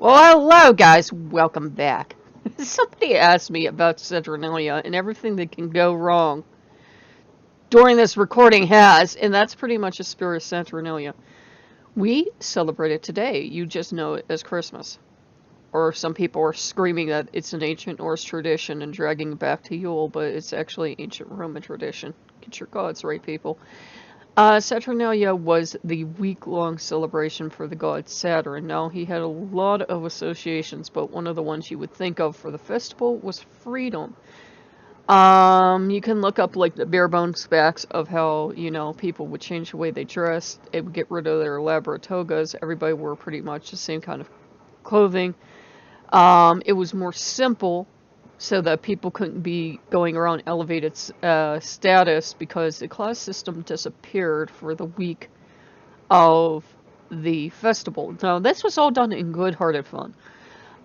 Well, hello guys, welcome back. Somebody asked me about Saturnalia and everything that can go wrong during this recording has, and that's pretty much a spirit of Saturnalia. We celebrate it today. You just know it as Christmas. Or some people are screaming that it's an ancient Norse tradition and dragging it back to Yule, but it's actually ancient Roman tradition. Get your gods right, people. Saturnalia was the week-long celebration for the god Saturn. Now, he had a lot of associations, but one of the ones you would think of for the festival was freedom. You can look up like the bare bones facts of how, people would change the way they dressed. It would get rid of their elaborate togas. Everybody wore pretty much the same kind of clothing. It was more simple so that people couldn't be going around elevated status because the class system disappeared for the week of the festival. Now, this was all done in good-hearted fun.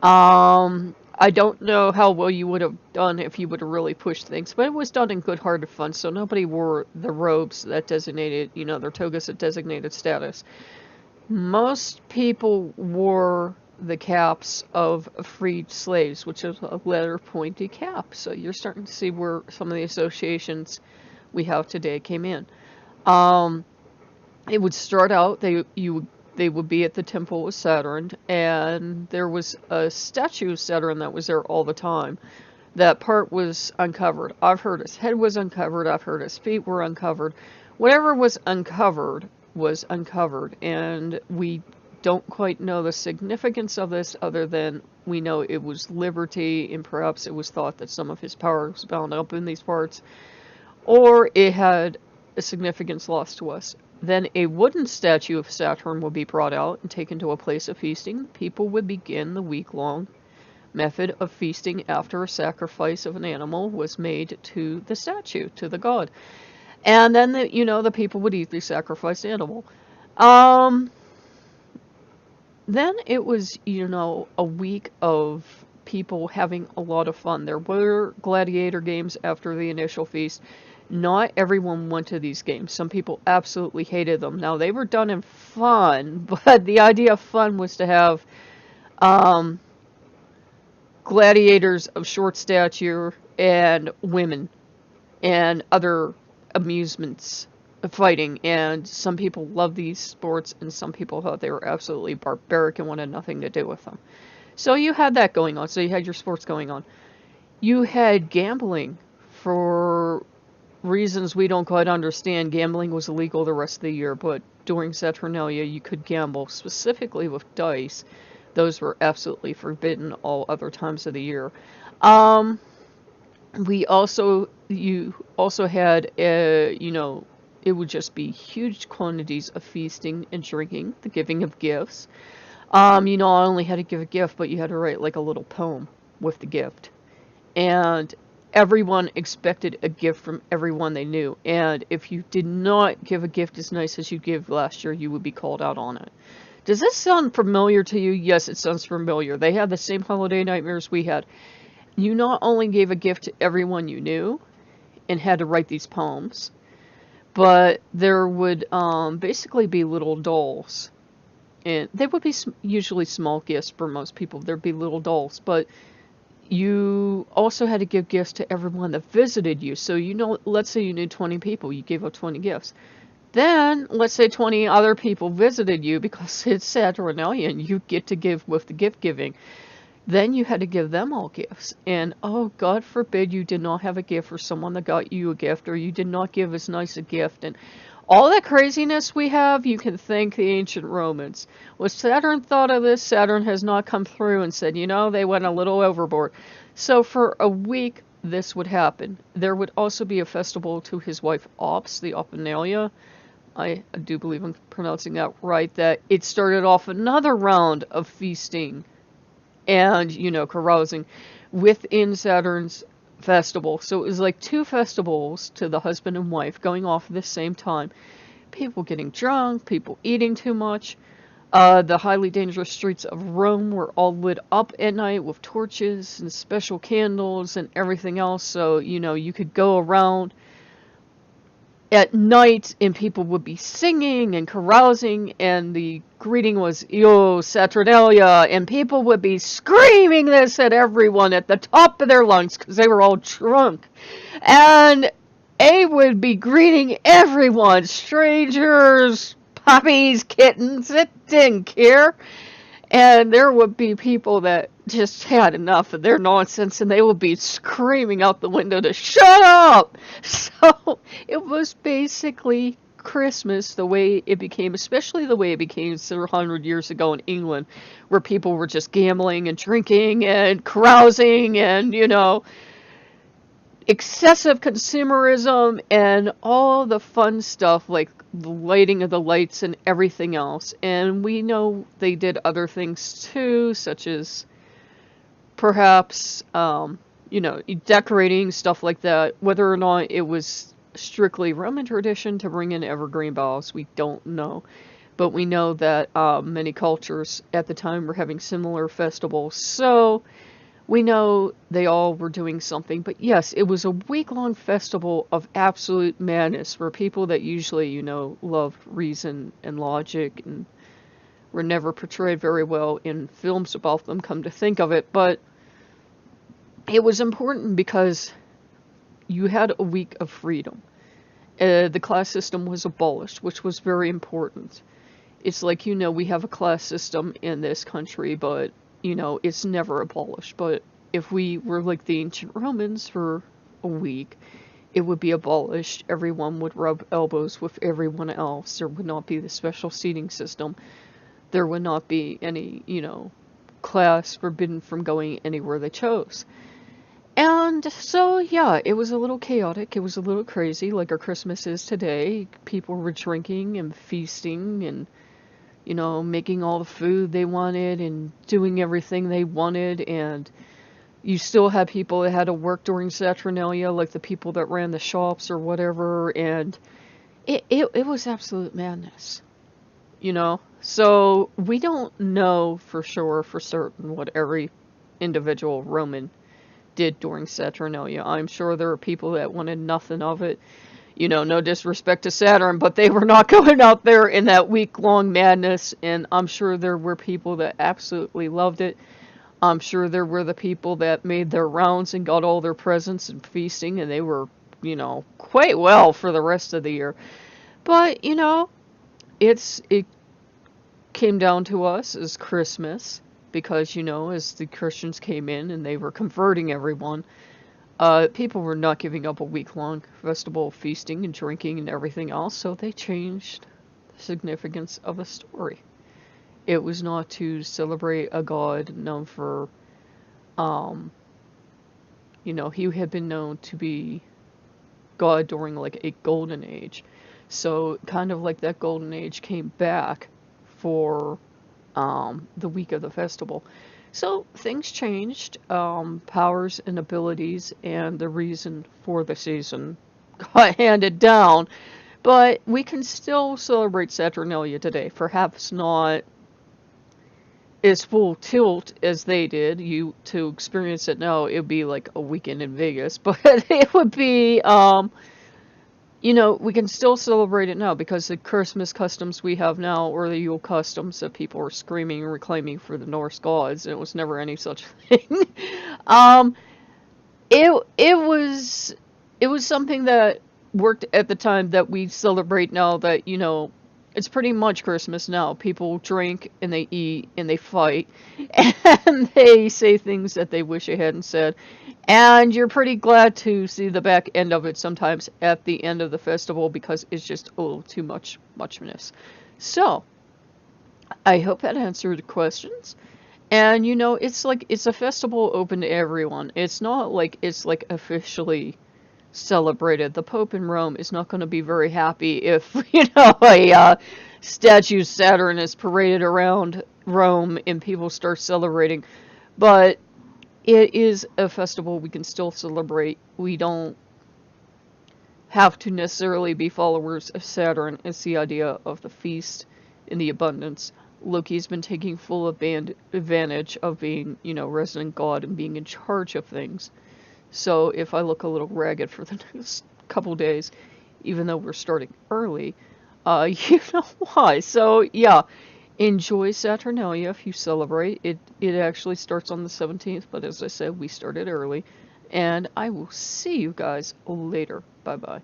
I don't know how well you would have done if you would have really pushed things, but it was done in good-hearted fun, so nobody wore the robes that designated, their togas that designated status. Most people wore the caps of freed slaves, which is a letter pointy cap. So you're starting to see where some of the associations we have today came in. It would start out, they would be at the temple of Saturn, and there was a statue of Saturn that was there all the time. That part was uncovered. I've heard his head was uncovered. I've heard his feet were uncovered. Whatever was uncovered, and we don't quite know the significance of this other than we know it was liberty, and perhaps it was thought that some of his power was bound up in these parts, or it had a significance lost to us. Then a wooden statue of Saturn would be brought out and taken to a place of feasting. People would begin the week-long method of feasting after a sacrifice of an animal was made to the statue, to the god. And then, the people would eat the sacrificed animal. Then it was, a week of people having a lot of fun. There were gladiator games after the initial feast. Not everyone went to these games. Some people absolutely hated them. Now, they were done in fun, but the idea of fun was to have gladiators of short stature and women and other amusements of fighting, and some people loved these sports and some people thought they were absolutely barbaric and wanted nothing to do with them. So you had that going on. So you had your sports going on. You had gambling. For reasons we don't quite understand, gambling was illegal the rest of the year, but during Saturnalia you could gamble, specifically with dice. Those were absolutely forbidden all other times of the year. You also had, it would just be huge quantities of feasting and drinking, the giving of gifts. I only had to give a gift, but you had to write like a little poem with the gift. And everyone expected a gift from everyone they knew. And if you did not give a gift as nice as you gave last year, you would be called out on it. Does this sound familiar to you? Yes, it sounds familiar. They had the same holiday nightmares we had. You not only gave a gift to everyone you knew and had to write these poems, but there would basically be little dolls. And they would be usually small gifts for most people. There'd be little dolls, but you also had to give gifts to everyone that visited you. So, let's say you knew 20 people, you gave out 20 gifts. Then, let's say 20 other people visited you because it's Saturnalia and you get to give with the gift giving. Then you had to give them all gifts. And, oh, God forbid you did not have a gift for someone that got you a gift, or you did not give as nice a gift. And all that craziness we have, you can thank the ancient Romans. Was Saturn thought of this? Saturn has not come through and said, they went a little overboard. So for a week, this would happen. There would also be a festival to his wife Ops, the Opinalia. I do believe I'm pronouncing that right, that it started off another round of feasting and, carousing within Saturn's festival. So it was like two festivals to the husband and wife going off at the same time. People getting drunk, people eating too much. The highly dangerous streets of Rome were all lit up at night with torches and special candles and everything else. So, you could go around at night, and people would be singing and carousing, and the greeting was "Yo, Saturnalia," and people would be screaming this at everyone at the top of their lungs because they were all drunk. And they would be greeting everyone, strangers, puppies, kittens, it didn't care. And there would be people that just had enough of their nonsense, and they would be screaming out the window to shut up. So it was basically Christmas the way it became, especially the way it became several hundred years ago in England, where people were just gambling and drinking and carousing and, excessive consumerism and all the fun stuff like the lighting of the lights and everything else. And we know they did other things too, such as perhaps, decorating, stuff like that. Whether or not it was strictly Roman tradition to bring in evergreen boughs, we don't know. But we know that many cultures at the time were having similar festivals. So we know they all were doing something, but yes, it was a week-long festival of absolute madness where people that usually, loved reason and logic and were never portrayed very well in films about them, come to think of it. But it was important because you had a week of freedom. The class system was abolished, which was very important. It's like, we have a class system in this country, but it's never abolished. But if we were like the ancient Romans for a week, it would be abolished. Everyone would rub elbows with everyone else. There would not be the special seating system. There would not be any, class forbidden from going anywhere they chose. And so, yeah, it was a little chaotic. It was a little crazy, like our Christmas is today. People were drinking and feasting and making all the food they wanted and doing everything they wanted. And you still had people that had to work during Saturnalia, like the people that ran the shops or whatever. And it was absolute madness, So we don't know for sure, for certain, what every individual Roman did during Saturnalia. I'm sure there were people that wanted nothing of it. No disrespect to Saturn, but they were not going out there in that week-long madness, and I'm sure there were people that absolutely loved it. I'm sure there were the people that made their rounds and got all their presents and feasting, and they were, quite well for the rest of the year. But, it came down to us as Christmas, because, as the Christians came in and they were converting everyone, people were not giving up a week-long festival of feasting and drinking and everything else, so they changed the significance of the story. It was not to celebrate a god known for, he had been known to be God during like a golden age. So kind of like that golden age came back for the week of the festival. So things changed, powers and abilities and the reason for the season got handed down, but we can still celebrate Saturnalia today. Perhaps not as full tilt as they did. To experience it now, it would be like a weekend in Vegas, but it would be, we can still celebrate it now because the Christmas customs we have now, or the Yule customs that people are screaming and reclaiming for the Norse gods, and it was never any such thing. It was something that worked at the time that we celebrate now. That it's pretty much Christmas now. People drink and they eat and they fight and they say things that they wish they hadn't said. And you're pretty glad to see the back end of it sometimes at the end of the festival because it's just a little too muchness. So, I hope that answered the questions. And it's a festival open to everyone. It's not like it's like officially celebrated. The Pope in Rome is not going to be very happy if, a statue of Saturn is paraded around Rome and people start celebrating. But it is a festival we can still celebrate. We don't have to necessarily be followers of Saturn. It's the idea of the feast and the abundance. Loki's been taking full advantage of being, resident god and being in charge of things. So if I look a little ragged for the next couple days, even though we're starting early. You know why. So, yeah, enjoy Saturnalia if you celebrate. It actually starts on the 17th, but as I said, we started early. And I will see you guys later. Bye-bye.